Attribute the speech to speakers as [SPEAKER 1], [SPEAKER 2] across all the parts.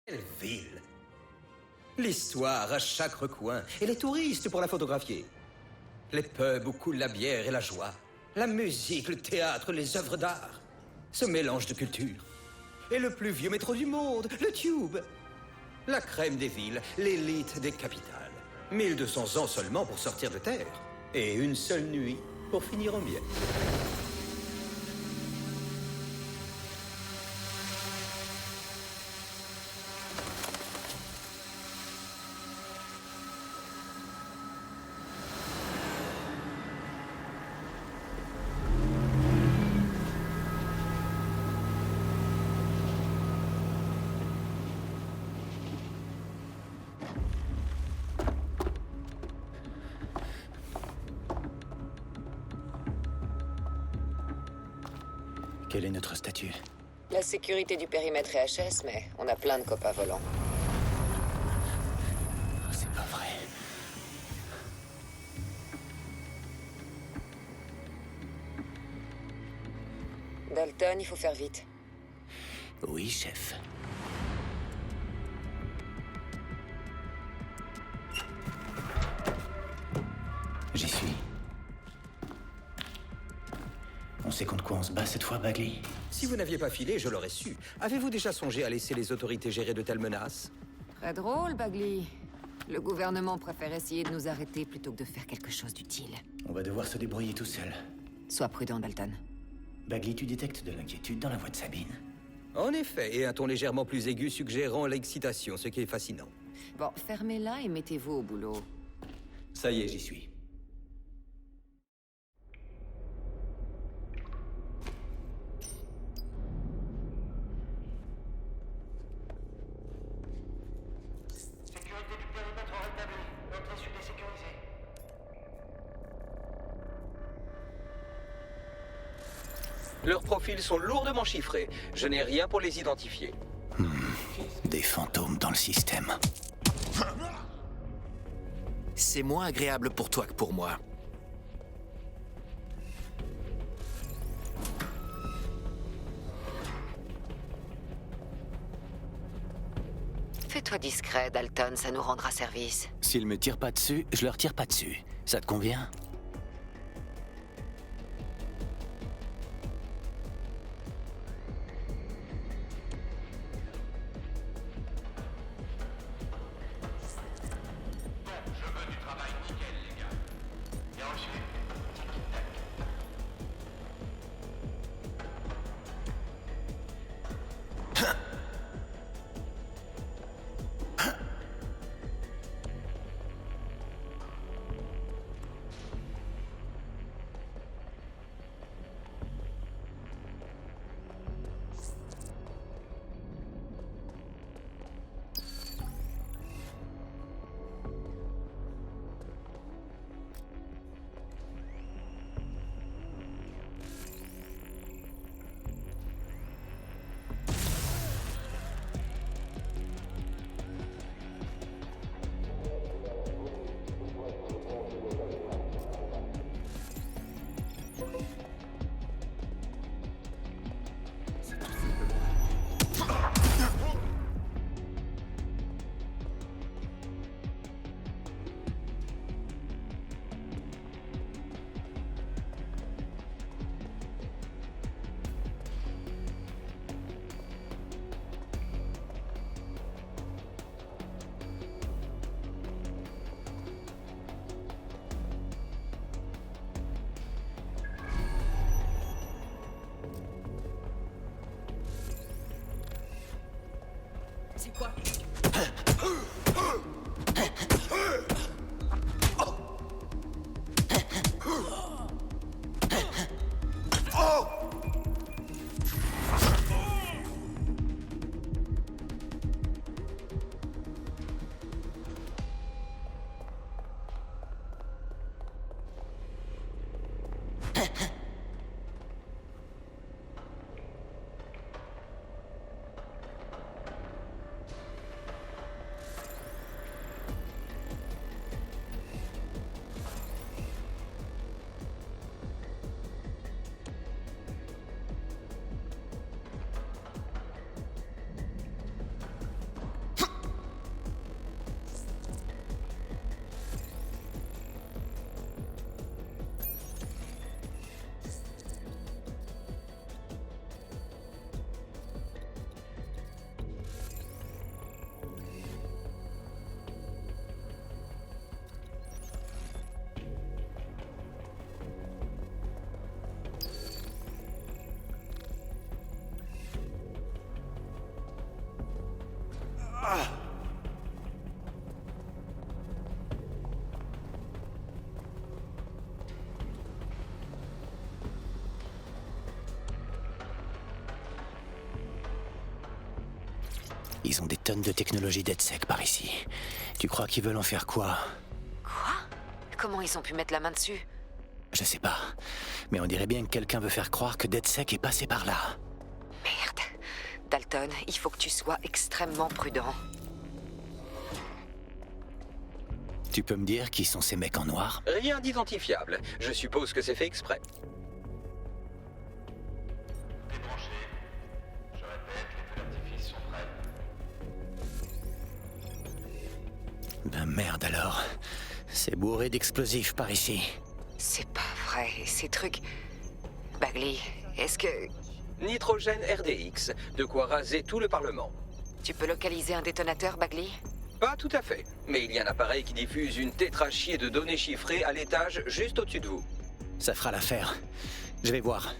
[SPEAKER 1] Quelle ville! L'histoire à chaque recoin, et les touristes pour la photographier. Les pubs où coule la bière et la joie. La musique, le théâtre, les œuvres d'art. Ce mélange de cultures. Et le plus vieux métro du monde, le Tube. La crème des villes, l'élite des capitales. 1200 ans seulement pour sortir de terre. Et une seule nuit pour finir en miettes.
[SPEAKER 2] Quel est notre statut?
[SPEAKER 3] La sécurité du périmètre est HS, mais on a plein de copains volants.
[SPEAKER 2] Oh, c'est pas vrai.
[SPEAKER 3] Dalton, il faut faire vite.
[SPEAKER 2] Oui, chef. J'y suis. On sait contre quoi on se bat cette fois, Bagley?
[SPEAKER 1] Si vous n'aviez pas filé, je l'aurais su. Avez-vous déjà songé à laisser les autorités gérer de telles menaces?
[SPEAKER 3] Très drôle, Bagley. Le gouvernement préfère essayer de nous arrêter plutôt que de faire quelque chose d'utile.
[SPEAKER 2] On va devoir se débrouiller tout seul.
[SPEAKER 3] Sois prudent, Dalton.
[SPEAKER 2] Bagley, tu détectes de l'inquiétude dans la voix de Sabine.
[SPEAKER 1] En effet, et un ton légèrement plus aigu suggérant l'excitation, ce qui est fascinant.
[SPEAKER 3] Bon, fermez-la et mettez-vous au boulot.
[SPEAKER 2] Ça y est, j'y suis.
[SPEAKER 4] Sécurité du périmètre rétablie. L'entrée sud est sécurisée.
[SPEAKER 1] Leurs profils sont lourdement chiffrés. Je n'ai rien pour les identifier.
[SPEAKER 2] Des fantômes dans le système.
[SPEAKER 5] C'est moins agréable pour toi que pour moi.
[SPEAKER 3] Fais-toi discret, Dalton, ça nous rendra service.
[SPEAKER 2] S'ils me tirent pas dessus, je leur tire pas dessus. Ça te convient?
[SPEAKER 4] Je veux du travail nickel, les gars. Bien reçu. Tic-tac.
[SPEAKER 3] C'est quoi?
[SPEAKER 2] Ils ont des tonnes de technologie DedSec par ici. Tu crois qu'ils veulent en faire quoi?
[SPEAKER 3] Quoi? Comment ils ont pu mettre la main dessus?
[SPEAKER 2] Je sais pas. Mais on dirait bien que quelqu'un veut faire croire que DedSec est passé par là.
[SPEAKER 3] Merde. Dalton, il faut que tu sois extrêmement prudent.
[SPEAKER 2] Tu peux me dire qui sont ces mecs en noir?
[SPEAKER 6] Rien d'identifiable. Je suppose que c'est fait exprès.
[SPEAKER 4] Débranché. Je répète, les feux d'artifice sont prêts.
[SPEAKER 2] Ben merde alors. C'est bourré d'explosifs par ici.
[SPEAKER 3] C'est pas vrai, ces trucs... Bagley, est-ce que...
[SPEAKER 6] Nitrogène RDX, de quoi raser tout le Parlement.
[SPEAKER 3] Tu peux localiser un détonateur, Bagley?
[SPEAKER 6] Pas tout à fait, mais il y a un appareil qui diffuse une tétrachier de données chiffrées à l'étage juste au-dessus de vous.
[SPEAKER 2] Ça fera l'affaire. Je vais voir.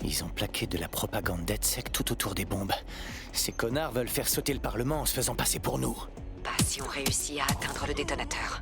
[SPEAKER 2] Ils ont plaqué de la propagande DedSec tout autour des bombes. Ces connards veulent faire sauter le Parlement en se faisant passer pour nous.
[SPEAKER 3] Pas si on réussit à atteindre le détonateur.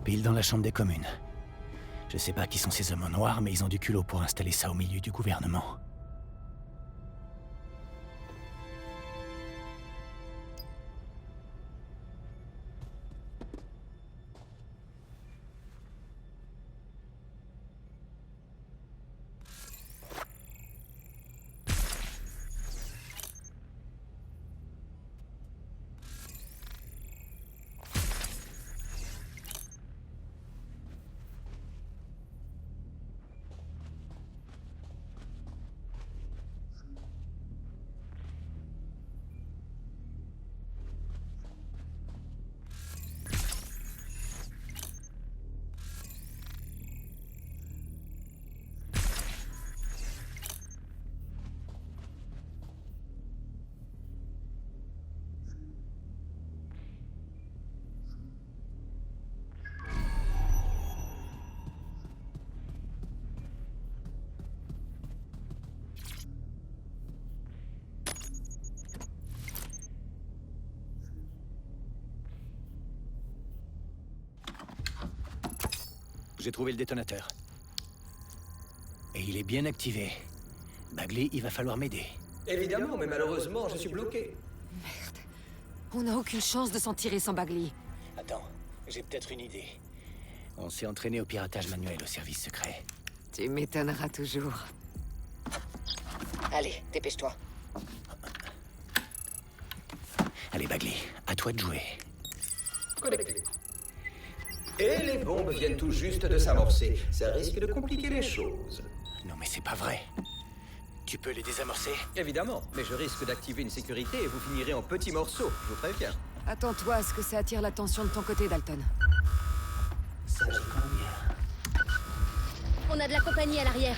[SPEAKER 2] Pile dans la chambre des communes. Je sais pas qui sont ces hommes en noir, mais ils ont du culot pour installer ça au milieu du gouvernement. J'ai trouvé le détonateur. Et il est bien activé. Bagley, il va falloir m'aider.
[SPEAKER 1] Évidemment, mais malheureusement, je suis bloqué.
[SPEAKER 3] Merde. On n'a aucune chance de s'en tirer sans Bagley.
[SPEAKER 2] Attends, j'ai peut-être une idée. On s'est entraîné au piratage manuel au service secret.
[SPEAKER 3] Tu m'étonneras toujours. Allez, dépêche-toi.
[SPEAKER 2] Allez, Bagley, à toi de jouer.
[SPEAKER 1] Connecté. Et les bombes viennent tout juste de s'amorcer. Ça risque de compliquer les choses.
[SPEAKER 2] Non mais c'est pas vrai. Tu peux les désamorcer?
[SPEAKER 1] Évidemment, mais je risque d'activer une sécurité et vous finirez en petits morceaux, je vous préviens.
[SPEAKER 3] Attends-toi à ce que ça attire l'attention de ton côté, Dalton.
[SPEAKER 2] Ça, j'y compte bien.
[SPEAKER 7] On a de la compagnie à l'arrière.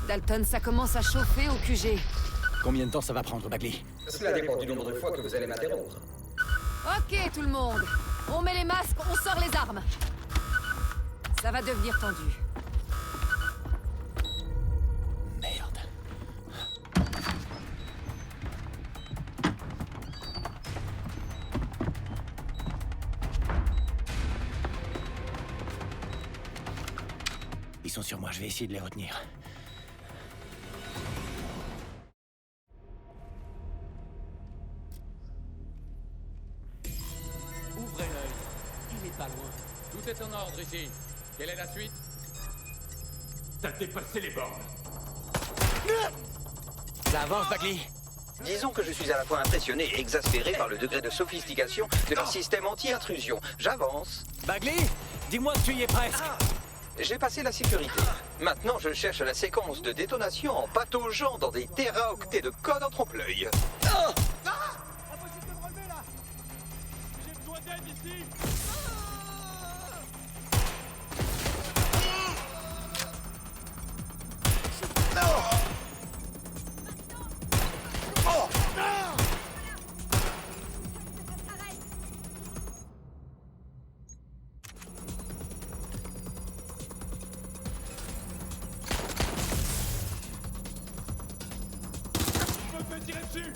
[SPEAKER 3] Dalton, ça commence à chauffer au QG.
[SPEAKER 2] Combien de temps ça va prendre, Bagley?
[SPEAKER 1] Cela dépend du nombre de fois que vous allez m'interrompre.
[SPEAKER 3] Ok, tout le monde. On met les masques, on sort les armes. Ça va devenir tendu.
[SPEAKER 2] Merde. Ils sont sur moi, je vais essayer de les retenir.
[SPEAKER 8] Ouvrez l'œil. Il est pas loin. Tout est en ordre ici. Quelle est la suite?
[SPEAKER 4] T'as dépassé les bornes.
[SPEAKER 2] Ça avance, Bagley.
[SPEAKER 6] Disons que je suis à la fois impressionné et exaspéré par le degré de sophistication de leur système anti-intrusion. J'avance.
[SPEAKER 2] Bagley, dis-moi que tu y es presque.
[SPEAKER 6] J'ai passé la sécurité. Maintenant, je cherche la séquence de détonation en pataugeant dans des téraoctets de code en trompe-l'œil.
[SPEAKER 8] Impossible de me relever là. J'ai besoin d'aide ici. Je me fais tirer dessus.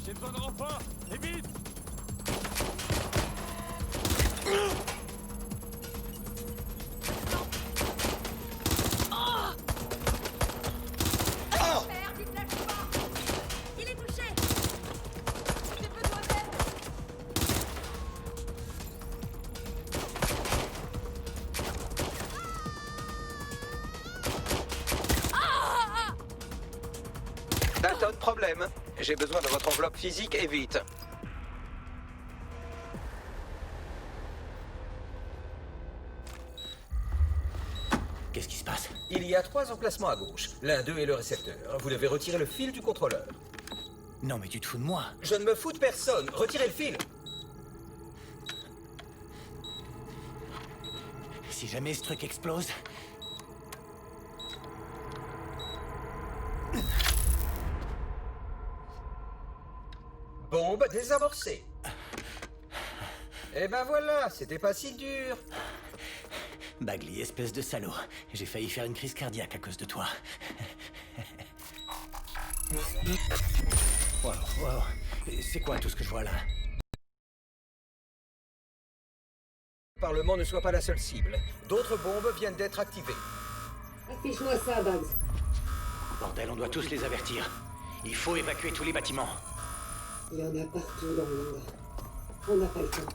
[SPEAKER 8] J'ai besoin de renfort. Et vite.
[SPEAKER 7] Merde, il lâche pas. Il est touché. J'ai besoin d'aide.
[SPEAKER 6] Dalton, problème. J'ai besoin de votre enveloppe physique et vite.
[SPEAKER 2] Qu'est-ce qui se passe?
[SPEAKER 1] Il y a 3 emplacements à gauche. L'un d'eux est le récepteur. Vous devez retirer le fil du contrôleur.
[SPEAKER 2] Non mais tu te fous de moi.
[SPEAKER 1] Je ne me fous de personne. Retirez le fil.
[SPEAKER 2] Si jamais ce truc explose...
[SPEAKER 1] Bombe désamorcée. Et ben voilà, c'était pas si dur.
[SPEAKER 2] Bagley, espèce de salaud. J'ai failli faire une crise cardiaque à cause de toi. Wow, wow. C'est quoi tout ce que je vois là?
[SPEAKER 1] Le Parlement ne soit pas la seule cible. D'autres bombes viennent d'être activées.
[SPEAKER 3] Affiche-moi ça, Bugs.
[SPEAKER 2] Bordel, on doit tous les avertir. Il faut évacuer tous les bâtiments.
[SPEAKER 9] Il y en a partout dans le monde. On n'a pas le temps.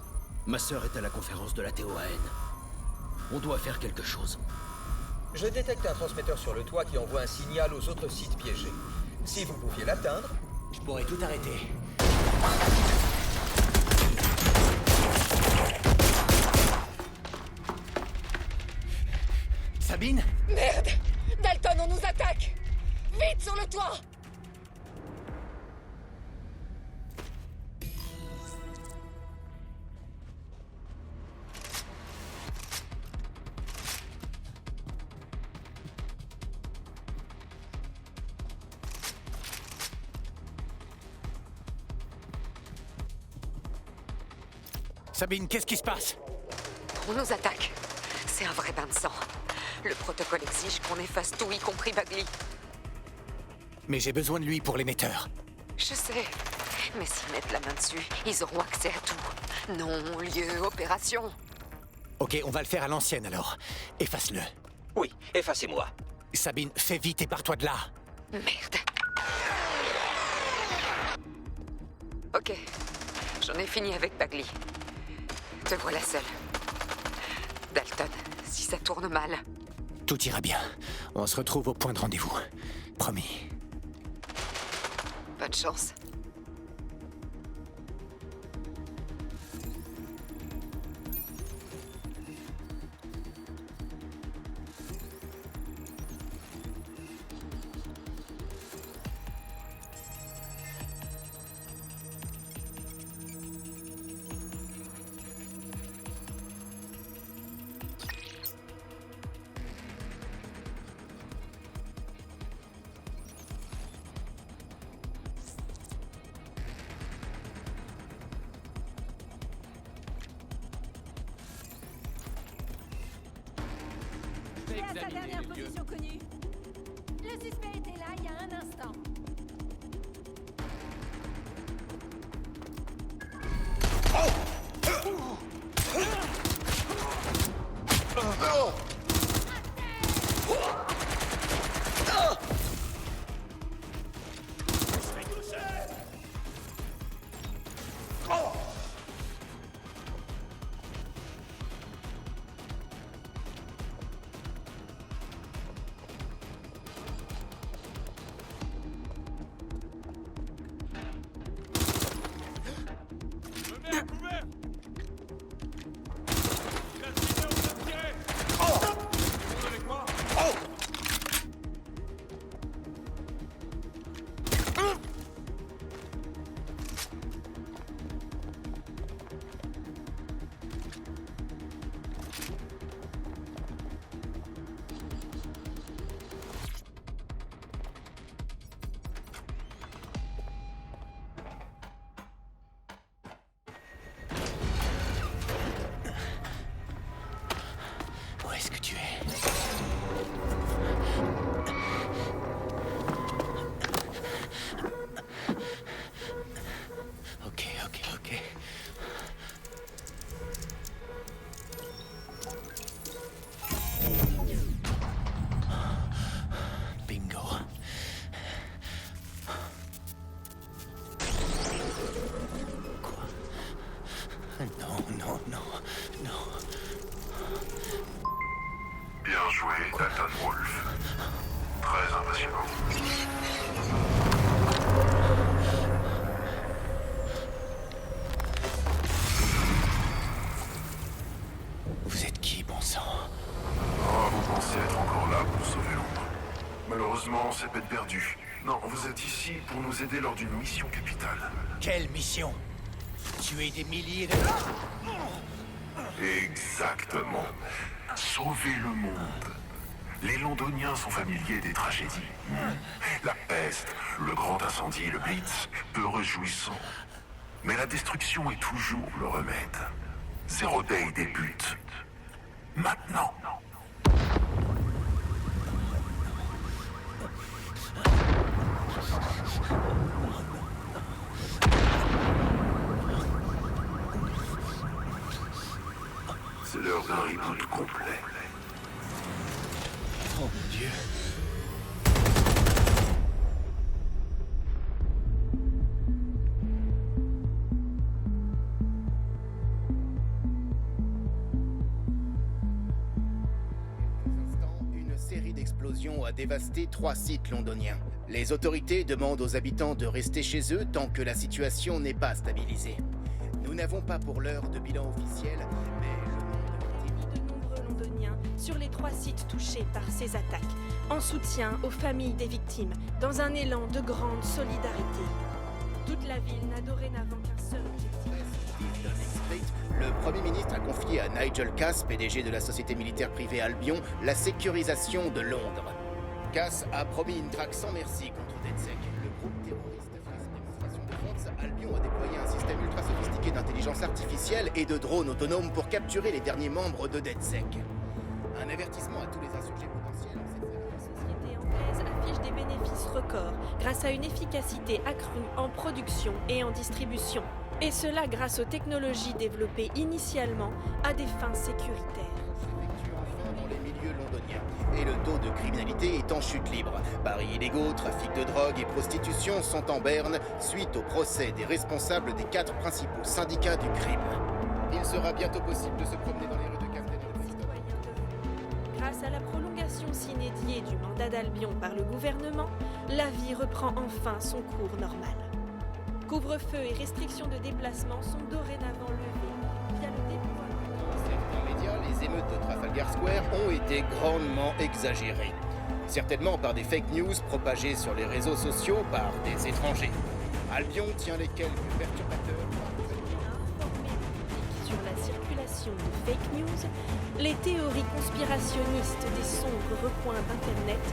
[SPEAKER 5] Ma sœur est à la conférence de la TOAN. On doit faire quelque chose.
[SPEAKER 1] Je détecte un transmetteur sur le toit qui envoie un signal aux autres sites piégés. Si vous pouviez l'atteindre...
[SPEAKER 2] Je pourrais tout arrêter. Sabine?
[SPEAKER 3] Merde! Dalton, on nous attaque! Vite sur le toit!
[SPEAKER 2] Sabine, qu'est-ce qui se passe?
[SPEAKER 3] On nous attaque. C'est un vrai bain de sang. Le protocole exige qu'on efface tout, y compris Bagley.
[SPEAKER 2] Mais j'ai besoin de lui pour l'émetteur.
[SPEAKER 3] Je sais, Mais s'ils mettent la main dessus, ils auront accès à tout. Nom, lieu, opération.
[SPEAKER 2] Ok, on va le faire à l'ancienne alors. Efface-le.
[SPEAKER 6] Oui, effacez-moi.
[SPEAKER 2] Sabine, fais vite et pars-toi de là.
[SPEAKER 3] Merde. Ok. J'en ai fini avec Bagley. Te voilà seul. Dalton, si ça tourne mal...
[SPEAKER 2] Tout ira bien. On se retrouve au point de rendez-vous. Promis.
[SPEAKER 3] Bonne chance.
[SPEAKER 7] Et à sa dernière position connue. Le suspect était là il y a un instant.
[SPEAKER 2] Où est-ce que tu es? Ok. Bingo. Quoi? Non.
[SPEAKER 10] Bien joué, Dalton Wolf. Très impressionnant.
[SPEAKER 2] Vous êtes qui, bon sang?
[SPEAKER 10] Oh, vous pensez être encore là pour sauver Londres. Malheureusement, c'est peine perdue. Non, vous êtes ici pour nous aider lors d'une mission capitale.
[SPEAKER 2] Quelle mission? Tuer des milliers de...
[SPEAKER 10] Exactement. Sauver le monde. Les Londoniens sont familiers des tragédies. La peste, le grand incendie, le blitz, peu réjouissant. Mais la destruction est toujours le remède. Zero Day débute. Maintenant. C'est l'heure d'un reboot complet.
[SPEAKER 2] Oh mon Dieu.
[SPEAKER 11] Une série d'explosions a dévasté 3 sites londoniens. Les autorités demandent aux habitants de rester chez eux tant que la situation n'est pas stabilisée. Nous n'avons pas pour l'heure de bilan officiel, mais
[SPEAKER 12] de nombreux Londoniens sur les 3 sites touchés par ces attaques, en soutien aux familles des victimes, dans un élan de grande solidarité. Toute la ville n'a dorénavant qu'un seul objectif.
[SPEAKER 11] Le Premier ministre a confié à Nigel Cass, PDG de la société militaire privée Albion, la sécurisation de Londres. Cass a promis une traque sans merci contre DedSec. Le groupe terroriste face aux démonstrations de Fox, Albion a déployé un système ultra sophistiqué d'intelligence artificielle et de drones autonomes pour capturer les derniers membres de DedSec. Un avertissement à tous les insurgés potentiels.
[SPEAKER 12] La société anglaise affiche des bénéfices records grâce à une efficacité accrue en production et en distribution. Et cela grâce aux technologies développées initialement à des fins sécuritaires.
[SPEAKER 11] S'effectue enfin dans les milieux londoniens. Et le taux de criminalité est en chute libre. Paris illégaux, trafic de drogue et prostitution sont en berne suite au procès des responsables des 4 principaux syndicats du crime. Il sera bientôt possible de se promener dans les rues de Camden et de Bristol.
[SPEAKER 12] Grâce à la prolongation sine die du mandat d'Albion par le gouvernement, la vie reprend enfin son cours normal. Couvre-feu et restrictions de déplacement sont dorénavant levées via le déploiement.
[SPEAKER 11] Dans certains médias, les émeutes de Trafalgar Square ont été grandement exagérées. Certainement par des fake news propagées sur les réseaux sociaux par des étrangers. Albion tient les quelques perturbateurs.
[SPEAKER 12] Informer le public sur la circulation de fake news, les théories conspirationnistes des sombres recoins d'Internet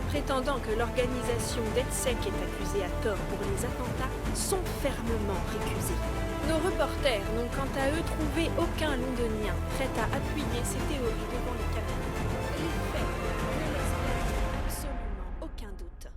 [SPEAKER 12] prétendant que l'organisation DedSec est accusée à tort pour les attentats sont fermement récusés. Nos reporters n'ont quant à eux trouvé aucun londonien prêt à appuyer ces théories devant les caméras. Les faits ne laissent planer absolument aucun doute.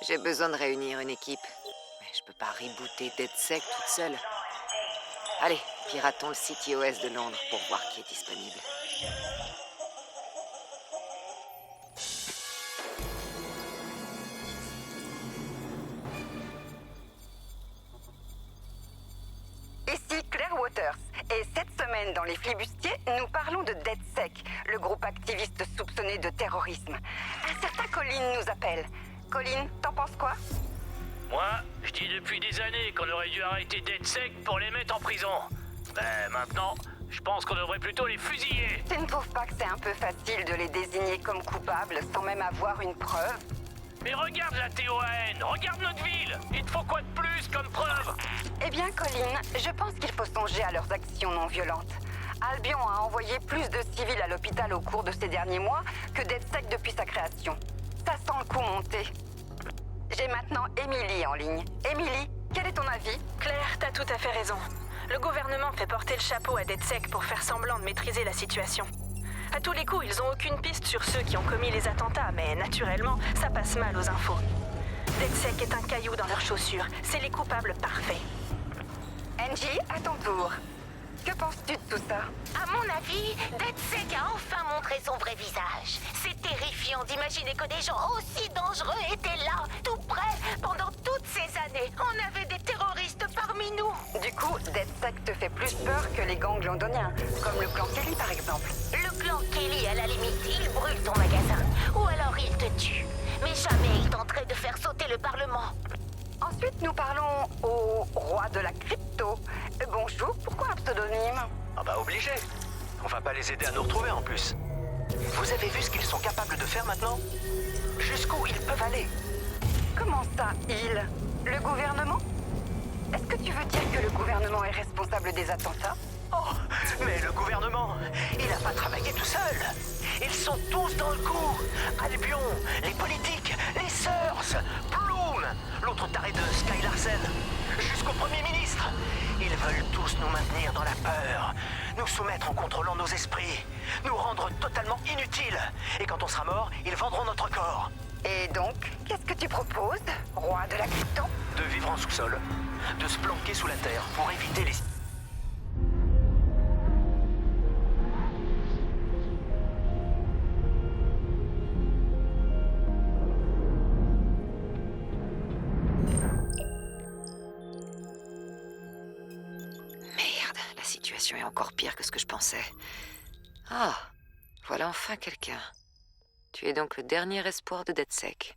[SPEAKER 3] J'ai besoin de réunir une équipe. Mais je peux pas rebooter DedSec toute seule. Allez, piratons le site iOS de Londres pour voir qui est disponible.
[SPEAKER 13] Ici Claire Waters, et cette semaine dans les flibustiers, nous parlons de DedSec, le groupe activiste soupçonné de terrorisme. Un certain Colin nous appelle. Colin, t'en penses quoi?
[SPEAKER 14] Moi, je dis depuis des années qu'on aurait dû arrêter DedSec pour les mettre en prison. Mais maintenant, je pense qu'on devrait plutôt les fusiller.
[SPEAKER 13] Tu ne trouves pas que c'est un peu facile de les désigner comme coupables sans même avoir une preuve?
[SPEAKER 14] Mais regarde la TOAN, regarde notre ville. Il te faut quoi de plus comme preuve?
[SPEAKER 13] Eh bien, Colin, je pense qu'il faut songer à leurs actions non violentes. Albion a envoyé plus de civils à l'hôpital au cours de ces derniers mois que DedSec depuis sa création. Ça sent le coup monter. J'ai maintenant Emily en ligne. Emily, quel est ton avis?
[SPEAKER 12] Claire, t'as tout à fait raison. Le gouvernement fait porter le chapeau à DedSec pour faire semblant de maîtriser la situation. À tous les coups, ils ont aucune piste sur ceux qui ont commis les attentats, mais naturellement, ça passe mal aux infos. DedSec est un caillou dans leurs chaussures. C'est les coupables parfaits.
[SPEAKER 13] Angie, à ton tour. Que penses-tu de tout ça?
[SPEAKER 15] À mon avis, DedSec a enfin montré son vrai visage. C'est terrifiant d'imaginer que des gens aussi dangereux étaient là, tout près, pendant toutes ces années. On avait des terroristes parmi nous.
[SPEAKER 13] Du coup, DedSec te fait plus peur que les gangs londoniens, comme le clan Kelly par exemple.
[SPEAKER 15] Le clan Kelly, à la limite, il brûle ton magasin. Ou alors il te tue. Mais jamais il tenterait de faire sauter le Parlement.
[SPEAKER 13] Ensuite, nous parlons au roi de la crypto. Bonjour, pourquoi un pseudonyme?
[SPEAKER 16] Ah bah obligé. On va pas les aider à nous retrouver en plus. Vous avez vu ce qu'ils sont capables de faire maintenant? Jusqu'où ils peuvent aller?
[SPEAKER 13] Comment ça, ils? Le gouvernement? Est-ce que tu veux dire que le gouvernement est responsable des attentats?
[SPEAKER 16] Oh, mais le gouvernement, il n'a pas travaillé tout seul. Ils sont tous dans le coup. Albion, les politiques, les Sœurs, Bloom, l'autre taré de Sky Larsen, jusqu'au Premier ministre. Ils veulent tous nous maintenir dans la peur, nous soumettre en contrôlant nos esprits, nous rendre totalement inutiles. Et quand on sera mort, ils vendront notre corps.
[SPEAKER 13] Et donc, qu'est-ce que tu proposes, roi de la crypto?
[SPEAKER 16] De vivre en sous-sol, de se planquer sous la terre pour éviter les...
[SPEAKER 3] La situation est encore pire que ce que je pensais. Ah, voilà enfin quelqu'un. Tu es donc le dernier espoir de DedSec.